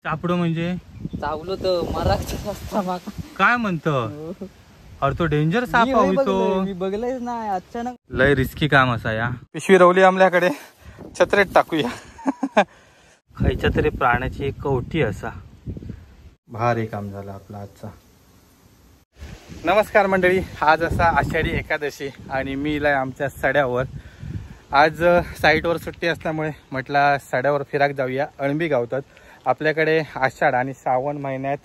टापडो म्हणजे चावलो तर मराठा असता माका. काय म्हणतो? अरे तो डेंजर साप होतो. मी बघलंच नाही अचानक. लय रिस्की काम असा या. पिशवी रवली आमल्याकडे, छत्रेत टाकूया. खायच्या तरी प्राण्याची एक कवटी असा. भारी काम झालं आपला आजचा. नमस्कार मंडळी, आज असा आषाढी एकादशी आणि मी इलाय आमच्या सड्यावर. आज साईटवर सुट्टी असल्यामुळे म्हटलं सड्यावर फिराक जाऊया. अळंबी गावतात आपल्याकडे. आषाढ आणि श्रावण महिन्यात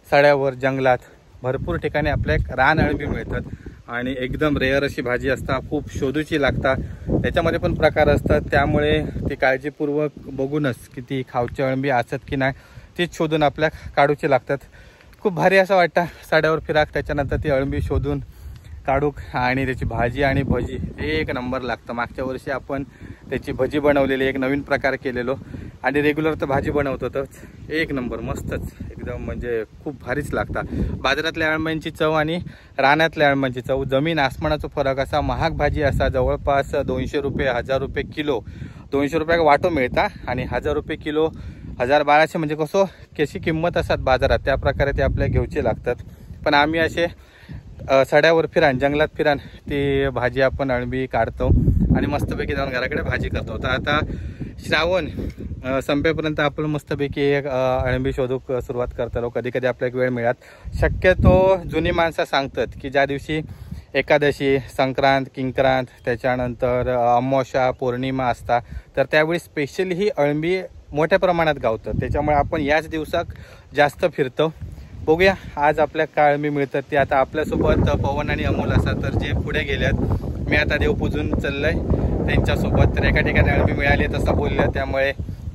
सड्यावर जंगलात भरपूर ठिकाणी आपल्या रान अळंबी मिळतात आणि एकदम रेअर अशी भाजी असता. खूप शोधूची लागतात, त्याच्यामध्ये पण प्रकार असतात. त्यामुळे ती काळजीपूर्वक बघूनच किती खावची अळंबी असतात की नाही तीच शोधून आपल्या काढूची लागतात. खूप भारी असं वाटतं सड्यावर फिराक, त्याच्यानंतर ती अळंबी शोधून काढूक आणि त्याची भाजी आणि भजी एक नंबर लागतं. मागच्या वर्षी आपण त्याची भजी बनवलेली, एक नवीन प्रकार केलेलो आणि रेग्युलर तर भाजी बनवतोच. एक नंबर मस्तच एकदम, म्हणजे खूप भारीच लागतात. बाजारातल्या अळंब्यांची चव आणि रानातल्या अळंब्यांची चव जमीन आसमानाचा फरक असा. महाग भाजी असा जवळपास 200 रुपये 1000 रुपये किलो. 200 रुपये वाटो मिळता आणि 1000 रुपये किलो, 1000-1200 म्हणजे कसं कशी किंमत असतात बाजारात त्या प्रकारे ते आपल्या घेऊचे लागतात. पण आम्ही असे सड्यावर फिरान, जंगलात फिरान ती भाजी आपण अळंबी काढतो आणि मस्तपैकी जाऊन घराकडे भाजी करतो. तर आता श्रावण संपेपर्यंत आपण मस्तपैकी एक अळंबी शोधूक सुरुवात करतो. कधी कधी आपल्या एक वेळ मिळत. शक्यतो जुनी माणसं सांगतात की ज्या दिवशी एकादशी, संक्रांत, किंक्रांत, त्याच्यानंतर अमावस्या, पौर्णिमा असता तर त्यावेळी स्पेशली ही अळंबी मोठ्या प्रमाणात गावतात. त्याच्यामुळे आपण याच दिवसात जास्त फिरतो. बघूया आज आपल्या काय अळंबी मिळतात ते. आता आपल्यासोबत पवन आणि अमोल असतात तर जे पुढे गेल्यात. मी आता देव पूजून चाललंय त्यांच्यासोबत. तर एका ठिकाणी अळंबी मिळाली तसं बोलल्या, त्यामुळे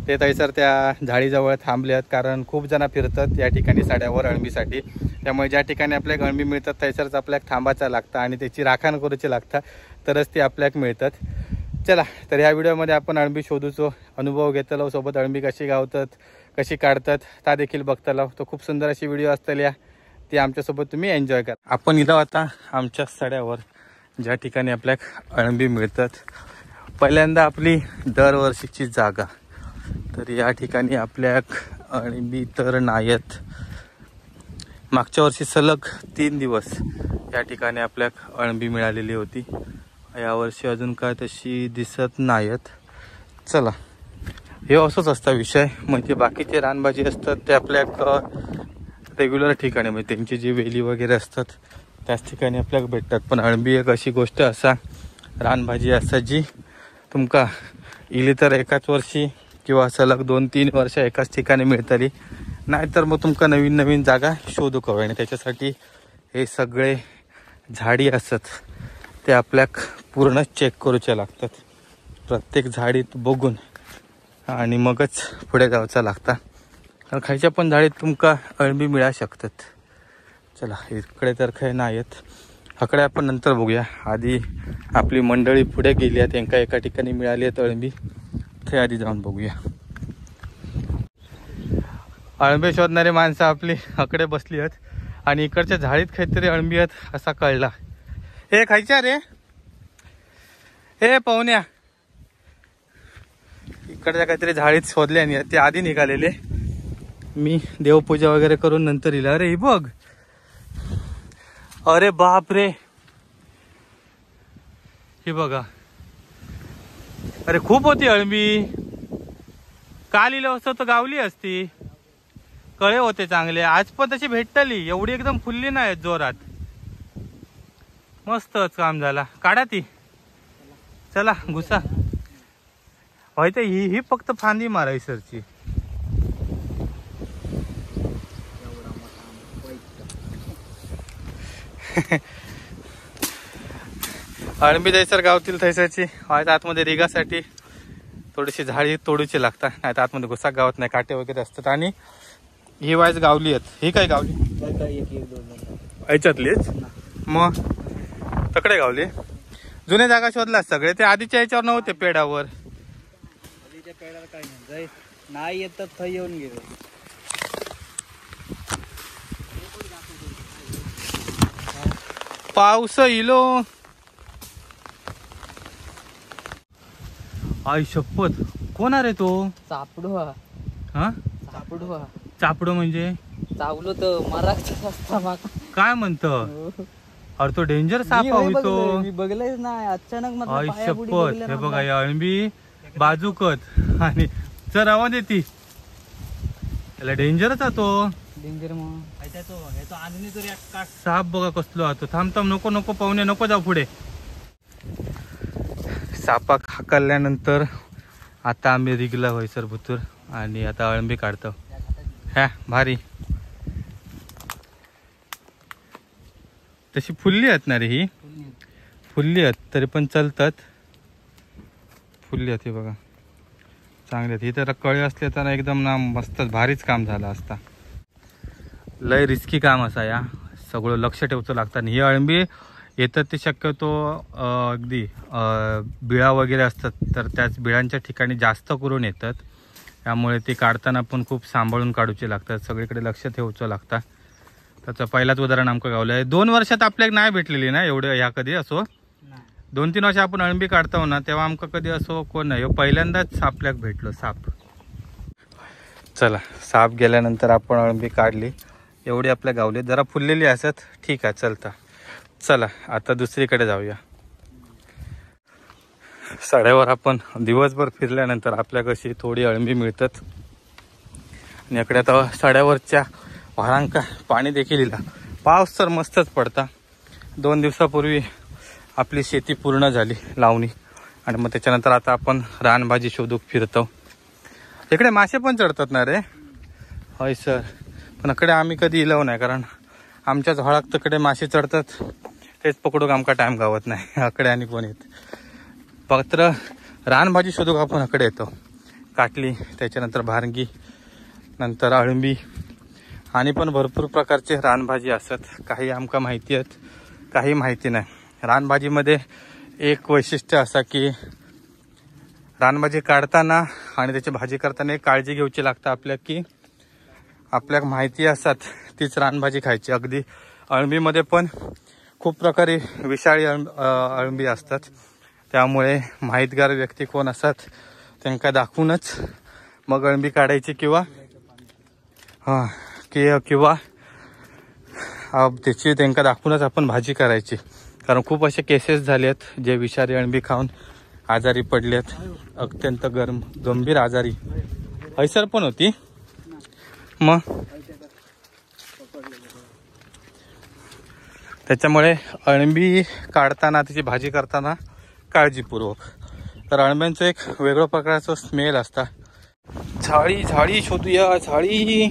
ते तैसर त्या झाडीजवळ थांबल्यात. कारण खूप जण फिरतात या ठिकाणी साड्यावर अळंबीसाठी. त्यामुळे ज्या ठिकाणी आपल्याला अळंबी मिळतात तैसरच आपल्याला थांबायचं लागतं आणि त्याची राखण करूची लागतं तरच ती आपल्याला मिळतात. चला तर ह्या व्हिडिओमध्ये आपण अळंबी शोधूचो अनुभव घेतलो, सोबत अळंबी कशी गावतात, कशी काढतात ता देखील बघतलो. तो खूप सुंदर अशी व्हिडिओ असतल्या, ती आमच्यासोबत तुम्ही एन्जॉय करा. आपण इथं आता आमच्या सड्यावर ज्या ठिकाणी आपल्याला अळंबी मिळतात. पहिल्यांदा आपली दरवर्षीची जागा. तर या ठिकाणी आपल्या अळंबी तर नाहीत. मागच्या वर्षी सलग 3 दिवस या ठिकाणी आपल्या अळंबी मिळालेली होती. यावर्षी अजून काय तशी दिसत नाहीत. चला, हे असंच असता विषय. म्हणजे बाकीचे रानभाजी असतात ते आपल्या रेग्युलर ठिकाणी, म्हणजे त्यांची जी वेली वगैरे असतात त्याच ठिकाणी आपल्याला भेटतात. पण अळंबी एक अशी गोष्ट असा, रानभाजी असा जी तुमका इली तर एकाच वर्षी किंवा सलग 2-3 वर्ष एकाच ठिकाणी मिळतली. नाहीतर मग तुमका नवीन नवीन जागा शोधू करू. आणि त्याच्यासाठी हे सगळे झाडी असतात ते आपल्याक पूर्ण चेक करूचे लागतात. प्रत्येक झाडीत बघून आणि मगच पुढे जायचं लागतं. कारण खायच्या पण झाडीत तुमका अळंबी मिळू शकतात. चला इकडे तर काही नाहीत, हकडे आपण नंतर बघूया. आधी आपली मंडळी पुढे गेली आहेत, त्यांना एका ठिकाणी मिळाली आहेत अळंबी, ते आधी जाऊन बघूया. अळंबी शोधणारी माणसं आपली हकडे बसली आहेत आणि इकडच्या झाडीत काहीतरी अळंबी आहेत असा कळला. हे खायच्या रे, हे पाहुण्या, इकडच्या काहीतरी झाडीत शोधले आणि ते आधी निघालेले. मी देवपूजा वगैरे करून नंतर येईल. अरे ही बघ, अरे बाप रे, ही बघा. अरे खूप होती अळंबी. काल इलं असतं तर गावली असती, कळे होते चांगले. आज पण तशी भेटतली, एवढी एकदम फुलली नाही जोरात. मस्तच काम झाला. काढा ती, चला घुसा. होय तर ही फक्त फांदी मारायसरची. अळंबी थैसर गावतील थैसरची. व्हायचं आतमध्ये रिगासाठी थोडीशी झाडी तोडूची लागतात, नाही तर आतमध्ये घुसा गावत नाही, काटे वगैरे असतात. आणि ही वायच गावली आहेत. ही काय गावली? याच्यातलीच मग तकडे गावली. जुन्या जागा शोधला सगळे, ते आधीच्या याच्यावर नव्हते पेडावर. काय नाही येतात थंय येऊन गेले. पाऊस इलो. आई शपथ, कोण आहे रे तो? सापडू हा. हा सापडू हा. चापडो म्हणजे चावलो तर मराठा रस्ता माका. काय म्हणतो? अरे तो डेंजर साप होतो. मी बघलेच नाही अचानक आई शपथ. हे बघा या अळंबी बाजूकत आणि चल आवाज येते त्याला डेंजरच आहे तो. डेंजर मग साप बघा कसलो आहे तो. थांब थांब नको नको पाहुणे नको जाऊ पुढे. सापाक हाकलल्यानंतर आता आम्ही रिगला होय सर भुतूर आणि आता अळंबी काढतो. ह्या भारी तशी फुल्ली आहेत ना रे ही. फुल्ली आहेत तरी पण चालतात. फुल्ली आहेत हे बघा चांगले आहेत. ही तर कळे असले तर एकदम ना मस्तच भारीच काम झालं असता. लय रिस्की काम असा या सगळं लक्ष ठेवचं लागतं. आणि ही अळंबी येतात ते शक्यतो अगदी बिळा वगैरे असतात तर त्याच बिळांच्या ठिकाणी जास्त करून येतात. त्यामुळे ते काढताना पण खूप सांभाळून काढूचे लागतात. सगळीकडे लक्ष ठेवचं लागतं. त्याचं पहिलाच उदाहरण आमचं गावलं आहे. 2 वर्षात आपल्याला नाही भेटलेली ना एवढं ह्या कधी असो. 2-3 वर्ष आपण अळंबी काढतो ना तेव्हा आमका कधी असो कोण नाही. पहिल्यांदाच आपल्याक भेटलो साप. चला साप गेल्यानंतर आपण अळंबी काढली. एवढी आपल्या गावली जरा फुललेली असत ठीक आहे चलता. चला आता दुसरीकडे जाऊया. सड्यावर आपण दिवसभर फिरल्यानंतर आपल्या कशी थोडी अळंबी मिळतात. आणि इकडे आता सड्यावरच्या वारांका पाणी देखील इला. पाऊस तर मस्तच पडता. 2 दिवसापूर्वी आपली शेती पूर्ण झाली लावणी आणि मग त्याच्यानंतर आता आपण रानभाजी शोधूक फिरतो. इकडे मासे पण चढतात ना रे. होय सर पण इकडे आम्ही कधी इलाव नाही कारण आमच्या झाडात तिकडे मासे चढतात तेच पकडूक आमका टाइम गावत नाही. इकडे आणि कोण येत फक्त रानभाजी शोधूक आपण इकडे येतो. काटली त्याच्यानंतर भारंगी नंतर अळंबी आणि पण भरपूर प्रकारचे रानभाजी असतात. काही आमका माहिती आहेत काही माहिती नाही. रानभाजीमध्ये एक वैशिष्ट्य असा की रानभाजी काढताना आणि त्याची भाजी करताना एक काळजी घ्यायची लागतं आपल्या की आपल्याला माहिती असतात तीच रानभाजी खायची. अगदी अळंबीमध्ये पण खूप प्रकारे विषारी अळंबी असतात. त्यामुळे माहितगार व्यक्ती कोण असतात त्यांना दाखवूनच मग अळंबी काढायची किंवा त्याची त्यांना दाखवूनच आपण भाजी करायची. कारण खूप असे केसेस झाले आहेत जे विषारी अळंबी खाऊन आजारी पडलेत. अत्यंत गंभीर आजारी हैसर पण होती. मग त्याच्यामुळे अळंबी काढताना त्याची भाजी करताना काळजीपूर्वक. तर अळंब्यांचं एक वेगळ्या प्रकारचं स्मेल असता. झाडी झाडी शोधूया. झाडी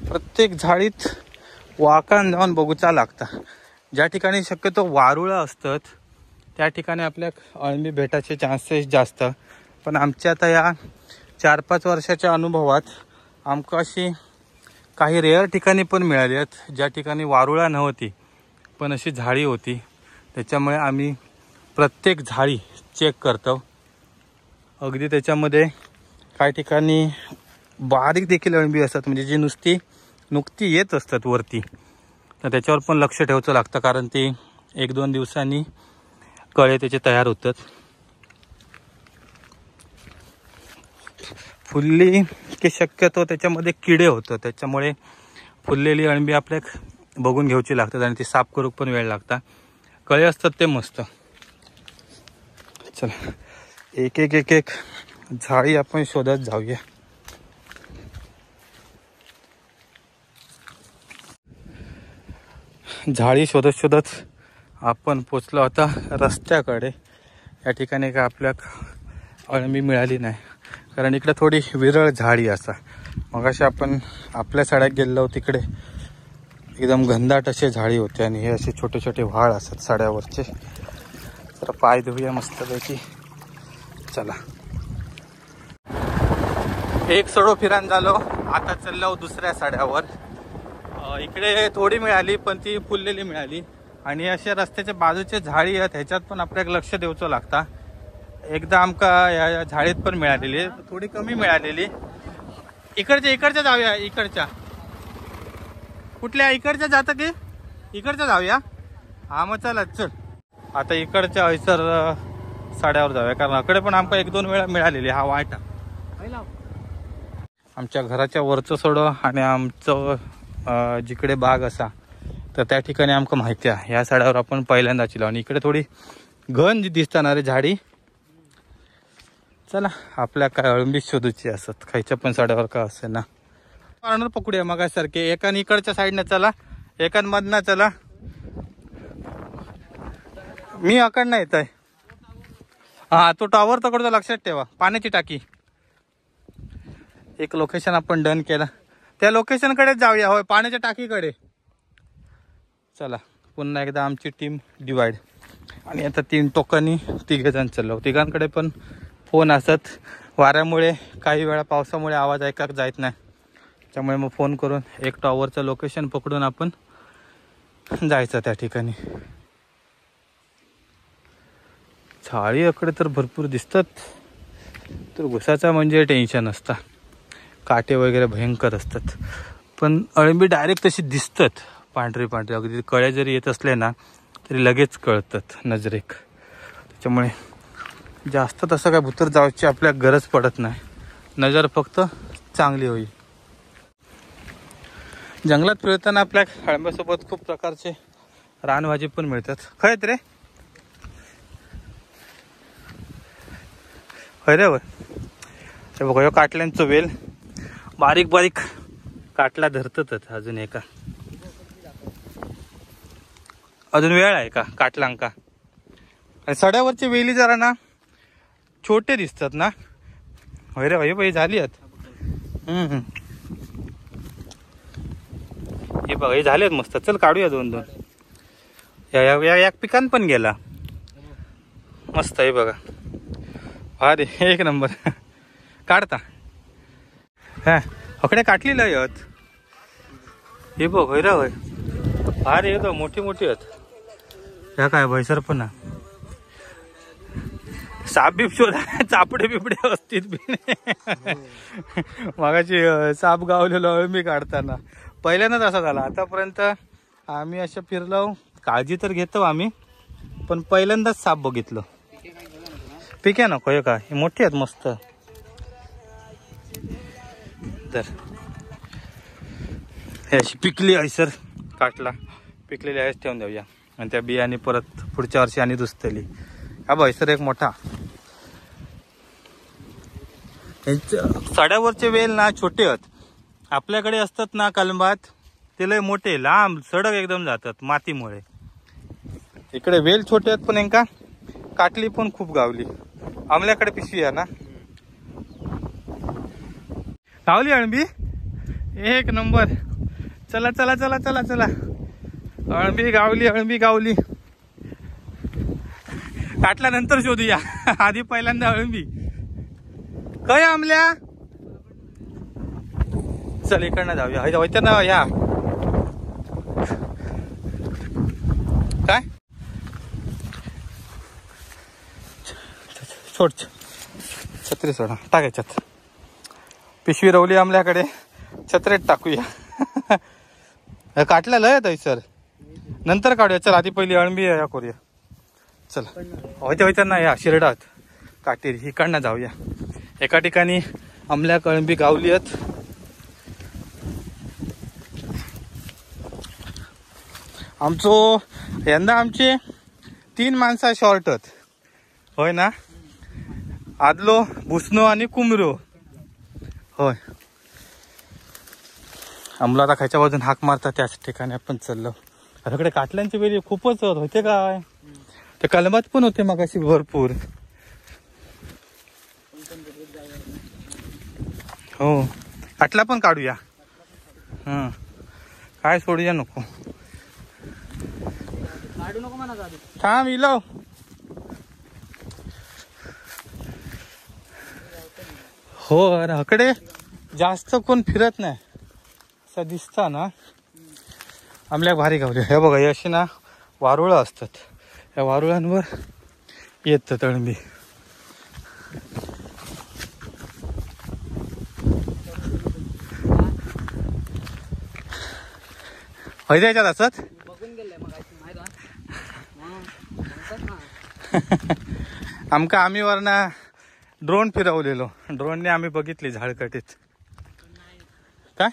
प्रत्येक झाडीत वाकान जाऊन बघूचा लागता. ज्या ठिकाणी शक्यतो वारुळं असतात त्या ठिकाणी आपल्या अळंबी भेटायचे चान्सेस जास्त. पण आमच्या आता या 4-5 वर्षाच्या अनुभवात आमका अशी काही रेअर ठिकाणी पण मिळाली आहेत ज्या ठिकाणी वारुळा नव्हती पण अशी झाडी होती. त्याच्यामुळे आम्ही प्रत्येक झाडी चेक करतो. अगदी त्याच्यामध्ये काही ठिकाणी बारीक देखील अळंबी असतात म्हणजे जी नुकती येत असतात वरती. तर त्याच्यावर पण लक्ष ठेवायचं लागतं कारण ते 1-2 दिवसांनी कळे त्याचे तयार होतात. फुलली की शक्यतो त्याच्यामध्ये किडे होतं त्याच्यामुळे फुललेली अळंबी आपल्याक बघून घ्यायची लागतात आणि ती साफ करूक पण वेळ लागता. कळे असतात ते मस्त. चला एक एक एक एक झाडी आपण शोधत जाऊया. झाडी शोधत शोधत आपण पोचलो आता रस्त्याकडे. या ठिकाणी का आपल्याक अळंबी मिळाली नाही कारण इकडे थोडी विरळ झाडी असा. मग अशी आपण आपल्या साड्यात गेलो तिकडे एकदम घनदाट असे झाडी होते आणि हे असे छोटे छोटे व्हाळ असतात साड्यावरचे. तर पाय धुऊया मस्तपैकी. चला एक सडो फिरान झालो. आता चाललो दुसऱ्या साड्यावर. इकडे थोडी मिळाली पण ती फुललेली मिळाली. आणि अशा रस्त्याच्या बाजूचे झाडी आहेत ह्याच्यात पण आपल्याला लक्ष द्यायचं लागतं. एकदा आमका या झाडीत पण मिळालेली थोडी कमी मिळालेली. इकडच्या जाऊया. इकडच्या कुठल्या इकडच्या जातं की इकडच्या जाऊया. हा मग चला चल आता इकडच्या हैसर साड्यावर जाऊया कारण इकडे पण आमका 1-2 वेळा मिळालेली. हा वाटा आमच्या घराच्या वरचं सोडं आणि आमचं जिकडे बाग असा तर त्या ठिकाणी आमका माहिती आहे. ह्या साड्यावर आपण पहिल्यांदा चिलो आणि इकडे थोडी घन जी दिसताना रे झाडी. चला आपल्या काय अळंबी शोधूची असत खायच्या पण साड्यावर का असे ना. कॉर्नर पकडूया मगासारखे. एकान इकडच्या साईडनं चला, एकान मधनं चला. मी अकडनं येत आहे. हा तो टॉवर तकडचा लक्षात ठेवा. पाण्याची टाकी. एक लोकेशन आपण डन केला. त्या लोकेशनकडेच जाऊया. होय पाण्याच्या टाकीकडे. चला पुन्हा एकदा आमची टीम डिवाइड. आणि आता 3 टोकांनी 3 जण चाललो. तिघांकडे पण फोन असत. वाऱ्यामुळे काही वेळा पावसामुळे आवाज ऐकाक जात नाही. त्यामुळे मग फोन करून एक टॉवरचं लोकेशन पकडून आपण जायचं त्या ठिकाणी. झाडीकडे तर भरपूर दिसतात. तर घुसाचा म्हणजे टेन्शन असतं. काटे वगैरे भयंकर असतात. पण अळंबी डायरेक्ट तशी दिसतात पांढरी पांढरी. अगदी कळे जरी येत असले ना तरी लगेच कळतात नजरेक. त्याच्यामुळे जास्त तसं काय भुतर जायची आपल्या गरज पडत नाही. नजर फक्त चांगली होईल. जंगलात फिरताना आपल्या अळंब्यासोबत खूप प्रकारचे रानभाजी पण मिळतात. खरंच रे खरे होय. हे बघा काटल्यांचं वेल बारीक बारीक काटला धरतच. अजून एका अजून वेळ आहे का काटलांका. आणि सड्यावरची वेली जरा ना छोटे दिसतात ना. होय रे भाई झाली आहेत. हे बघा हे झालेत मस्त. चल काढूया 2-2. या पिकान पण गेला मस्त आहे बघा. अरे एक नंबर काढता. हा हकडे काटलेलं आहेत. हे बघ होय रा होय. अरे हे मोठी मोठी आहेत. ह्या काय भैसर पण ना. साप बीप शोधा. चापडे बिपडे असतील बी. मगाची साप गावलेलो अळंबी काढताना पहिल्यांदाच असा झाला. आतापर्यंत आम्ही अशा फिरलो. काळजी तर घेतो आम्ही पण पहिल्यांदाच साप बघितलं. पिके नको हे का. हे मोठी आहेत मस्त. तर हे अशी पिकली आहे सर काटला. पिकलेली आहेच ठेवून देऊया. आणि त्या बियाणे परत पुढच्या वर्षी आणि दुसतली. हा भाईसर एक मोठा. साड्यावरचे वेल ना छोटे आहेत. आपल्याकडे असतात ना कलमात ते लय मोठे लांब सडक एकदम जातात मातीमुळे. इकडे वेल छोटे आहेत पण एका काटली पण खूप गावली. आमल्याकडे पिशवी आहे ना. गावली अळंबी एक नंबर. चला चला चला चला चला. अळंबी गावली अळंबी गावली. काटल्यानंतर शोधूया. आधी पहिल्यांदा अळंबी. काय आमल्या. चल इकडनं जाऊया. होत्या ना या काय सोड. छत्री सोडा टाकायच्यात. पिशवी रवली आमल्याकडे. छत्रेत टाकूया. काटलेलं आहे सर नंतर काढूया. चल आधी पहिली अळंबी या करूया. चला होत्या ना या शिरडात काटेरी इकडनं जाऊया. एका ठिकाणी आमल्या अळंबी गावली आहेत. यंदा आमचे 3 माणसं शॉर्ट आहेत. होय ना. आदलो भुसनो आणि कुमरो. होय आम्हाला आता खायच्या बाजून हाक मारतात त्याच ठिकाणी आपण चाललो. आपल्याकडे काटल्यांची वेळी खूपच होते काय. ते कलमात पण होते मग अशी भरपूर. हो काटला पण काढूया. काय सोडूया नको. थांब इलो. हो अरे हकडे जास्त कोण फिरत नाही असं दिसता ना. आमल्या भारी गावली. हे बघा हे अशी ना वारुळं असतात. या वारुळांवर येतात अळंबी. त्याच्यात असत. आमका आम्ही वरना ड्रोन फिरवलेलो. ड्रोनने आम्ही बघितली झाडकटीत. काय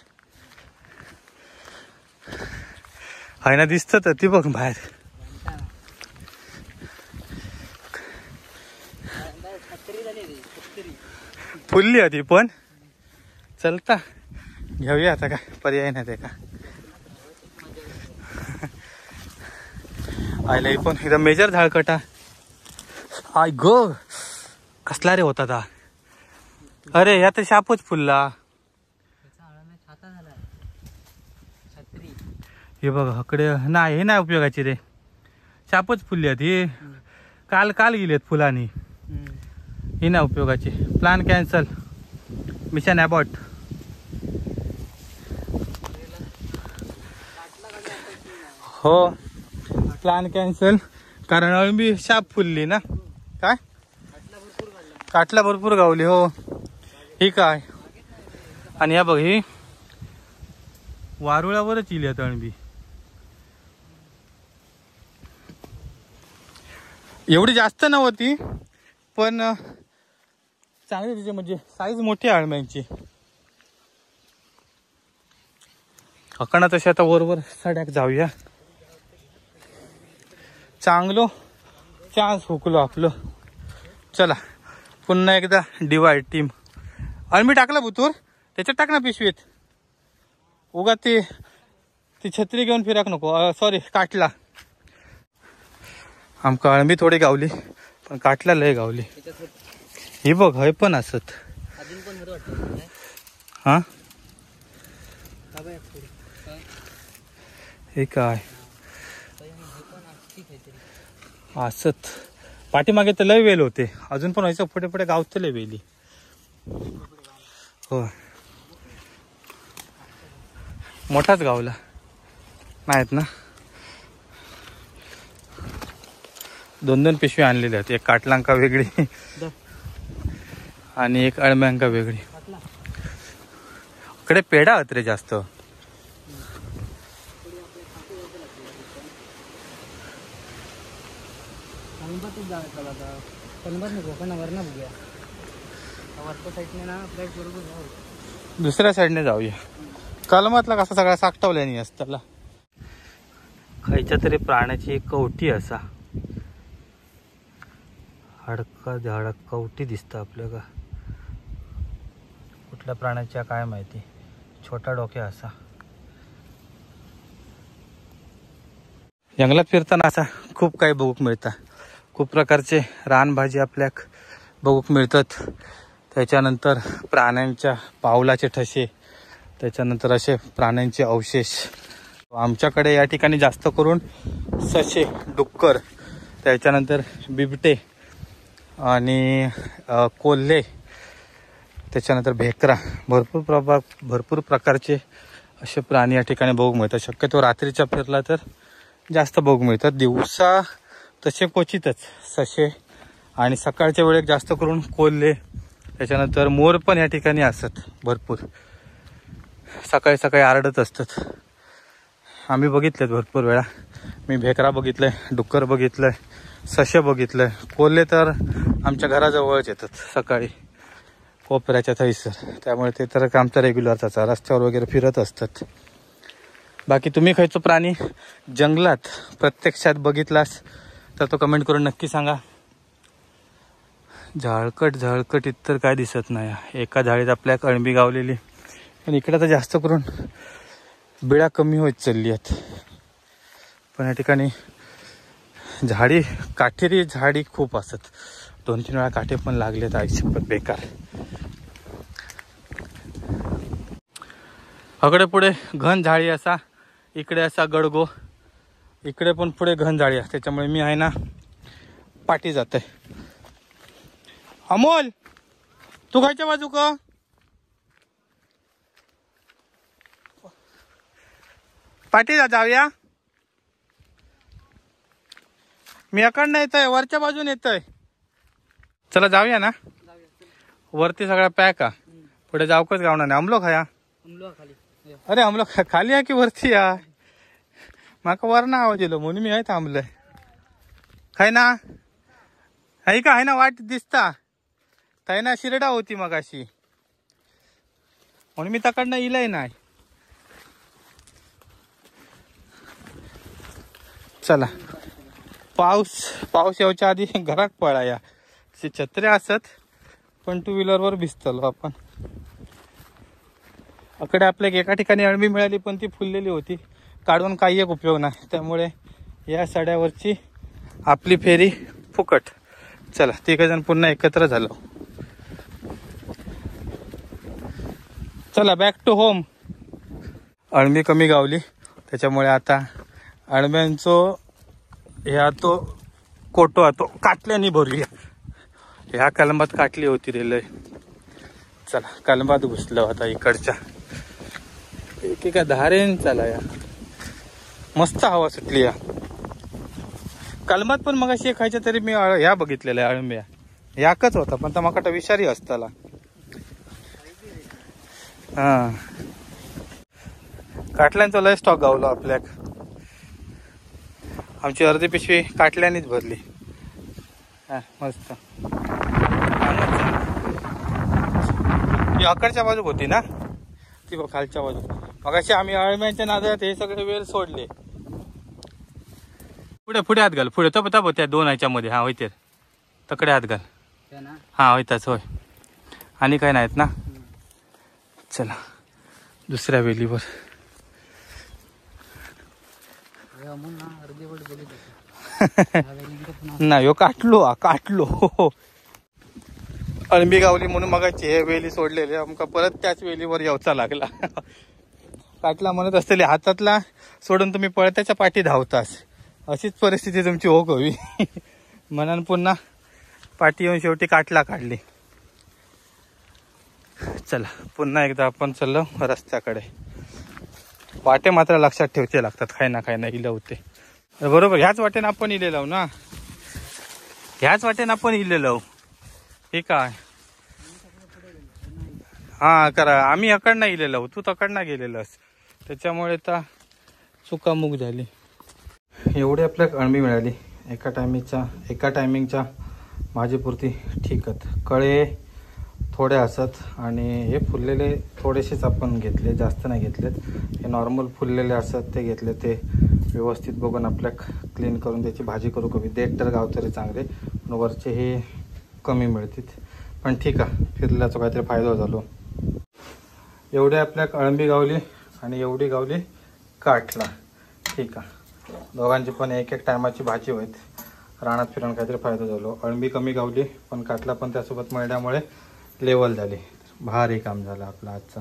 आहे ना, दिसत तर ती बघ बाहेर. फुलली होती पण चलता घेऊया आता, काय पर्याय नाही ते का. आयला पण एकदम मेजर झाळकटा. आय ग कसला रे होता ता. अरे या तर शापच फुलला. हे बघ हकडे नाही, हे नाही उपयोगाची रे, शापच फुलली होती. काल काल गेलेत फुलांनी, ही नाही उपयोगाची. Plan cancel, mission abort. हो प्लॅन कॅन्सल, कारण अळंबी शाप फुलली ना. काय काटला भरपूर गावली. हो ही काय, आणि या बघ ही वारुळावरच इली आता अळंबी. एवढी जास्त नव्हती पण चांगली तिची, म्हणजे साईज मोठी आहे अळम्यांची. हकणा तशी आता वरवर सड्याक जाऊया. चांगलो चान्स हुकलो आपलं. चला पुन्हा एकदा डिवाइड टीम. अळमी टाकला बुतूर, त्याच्यात टाक ना पिशवीत. उगा ती छत्री घेऊन फिराक नको. सॉरी काटला. आमका अळमी थोडी गावली पण काटला लय गावली. ही बघ हय पण असत. हा हे काय असत. पाठीमागे तर लय वेल होते, अजून पण व्हायचं. पुढे पुढे गावत लय वेली. हो मोठाच गावला नाहीत ना. 2-2 पिशवी आणलेल्या आहेत. एक काटलांका वेगळी आणि एक अळम्यांका वेगळी. इकडे पेढा होत रे जास्त. दुसऱ्या साईडने जाऊया. कलमातला कसा सगळा साकटवल्या नाही असताला. खायच्या तरी प्राण्याची एक कवटी असा, हडका झाडक कवटी दिसतं आपल्याला. कुठल्या प्राण्याच्या काय माहिती. छोटा डोक्या असा. जंगलात फिरताना असा खूप काही बघूक मिळतं. खूप प्रकारचे रानभाजी आपल्याक बघूक मिळतात. त्याच्यानंतर प्राण्यांच्या पावलाचे ठसे, त्याच्यानंतर असे प्राण्यांचे अवशेष. आमच्याकडे या ठिकाणी जास्त करून ससे, डुक्कर, त्याच्यानंतर बिबटे आणि कोल्हे, त्याच्यानंतर भेकरा, भरपूर प्रकारचे असे प्राणी या ठिकाणी बघू मिळतात. शक्यतो रात्रीच्या फिरला तर जास्त बघू मिळतात. दिवसा तसे क्वचितच ससे, आणि सकाळच्या वेळेत जास्त करून कोल्हे, त्याच्यानंतर मोर पण या ठिकाणी असतात भरपूर. सकाळी सकाळी आरडत असतात. आम्ही बघितलेत भरपूर वेळा. मी भेकरा बघितलंय, डुक्कर बघितलंय, ससे बघितलंय. कोल्हे तर आमच्या घराजवळच येतात सकाळी कोपऱ्याच्या थैसर. त्यामुळे ते तर आमचा रेग्युलरचाच, रस्त्यावर वगैरे फिरत असतात. बाकी तुम्ही खायचो प्राणी जंगलात प्रत्यक्षात बघितलास तर तो कमेंट करून नक्की सांगा. झाळकट इतर काय दिसत नाही. एका झाडीत आपल्या अळंबी गावलेली, पण इकडे तर जास्त करून बिळा कमी होत चालली आहेत. पण या ठिकाणी झाडी, काटेरी झाडी खूप असतात. 2-3 वेळा काटे पण लागलेत. आयुष्यभर बेकार. अकडे पुढे घन झाडी असा, इकडे असा गडगो, इकडे पण पुढे घन झाडी आहे. त्याच्यामुळे मी आहे ना पाठी जाते. अमोल तू खायच्या बाजू का पाठी जाऊया. मी अकडनं येतोय, वरच्या बाजून येतोय. चला जाऊया ना. वरती सगळा पॅक. पुढे जाऊकच गावणार नाही. अमलो खाया. अरे अमलो खाली आहे की वरती या. माका वर ना आवाज येलो म्हणून मी आहे थांबलोय. खाय ना, आहे का? आहे ना, वाट दिसता ताई ना. शिरडा होती मग अशी. म्हणून मी तकडनं इलाय नाही. चला पाऊस यायच्या आधी घरात पळा या. छत्र्या असत पण टू व्हीलरवर भिजतलो आपण. अकडे आपल्याला एका ठिकाणी अळमी मिळाली पण ती फुललेली होती, काढून काही एक उपयोग नाही. त्यामुळे या सड्यावरची आपली फेरी फुकट. चला तिघजण पुन्हा एकत्र झालो. चला बॅक टू होम. अळमी कमी गावली त्याच्यामुळे आता अळम्यांचो ह्या तो कोटो तो काटल्याने भरूया. ह्या कलमात काटली होती रे लय. चला कलमात घुसलो आता इकडच्या एका धारेन. चला या मस्त हवा सुटली या कलमात. पण मग अशी खायच्या तरी मी ह्या बघितलेल्या अळम्या याकच होता पण तमाकटा विषारी असताला. हा काटल्यांचा लय स्टॉक गावलो आपल्याक. आमची अर्धी पिशवी काटल्यानेच भरली. हा मस्त. ती अकडच्या बाजूक होती ना ती बघ खालच्या बाजू. मग अशी आम्ही अळम्यांच्या नादात हे सगळे वेल सोडले. पुढे हात घाल. पुढे तप त्या दोन ह्याच्या मध्ये. हा होते तकडे हात घाल. हा होताच होय. आणि काय नाहीत ना. चला दुसऱ्या वेलीवर. नाही हो काटलो. अळंबी गावली म्हणून मगाची हे वेली सोडलेले आमका परत त्याच वेलीवर यावचा लागला. काटला म्हणत असलेले हातातला सोडून तुम्ही पळत्याच्या पाठी धावतास. अशीच परिस्थिती तुमची होक हवी. म्हणून पुन्हा पाठी येऊन शेवटी काटला काढली. चला पुन्हा एकदा आपण चाललो रस्त्याकडे. वाटे मात्र लक्षात ठेवते लागतात. काय ना इलं होते बरोबर. ह्याच वाटेनं आपण इलेलो ना. ह्याच वाटेनं आपण इलेलो. हे काय हा करा. आम्ही अकडनं इलेलो तू तकडनं गेलेलंस त्याच्यामुळे तर चुकामुक झाली. एवढी आपल्याला अळमी मिळाली एका टायमिंगच्या भाजीपुरती ठीकच. कळे थोडे असत आणि हे फुललेले थोडेसेच आपण घेतले, जास्त नाही घेतलेत. हे नॉर्मल फुललेले असत ते घेतले. ते व्यवस्थित बघून आपल्या क्लीन करून त्याची भाजी करू. कमी देठ तर गाव तरी चांगले पण वरचे हे कमी मिळतील. पण ठीक आहे फिरल्याचा काहीतरी फायदा झालो. एवढी आपल्या अळंबी गावली आणि एवढी गावली काटला. ठीक आहे दोघांची पण एक टायमाची भाजी होईल. रानात फिरून काहीतरी फायदा झालो. अळंबी कमी गावली पण काटला पण त्यासोबत मिळण्यामुळे लेवल झाली. भारी काम झालं आपलं आजचा.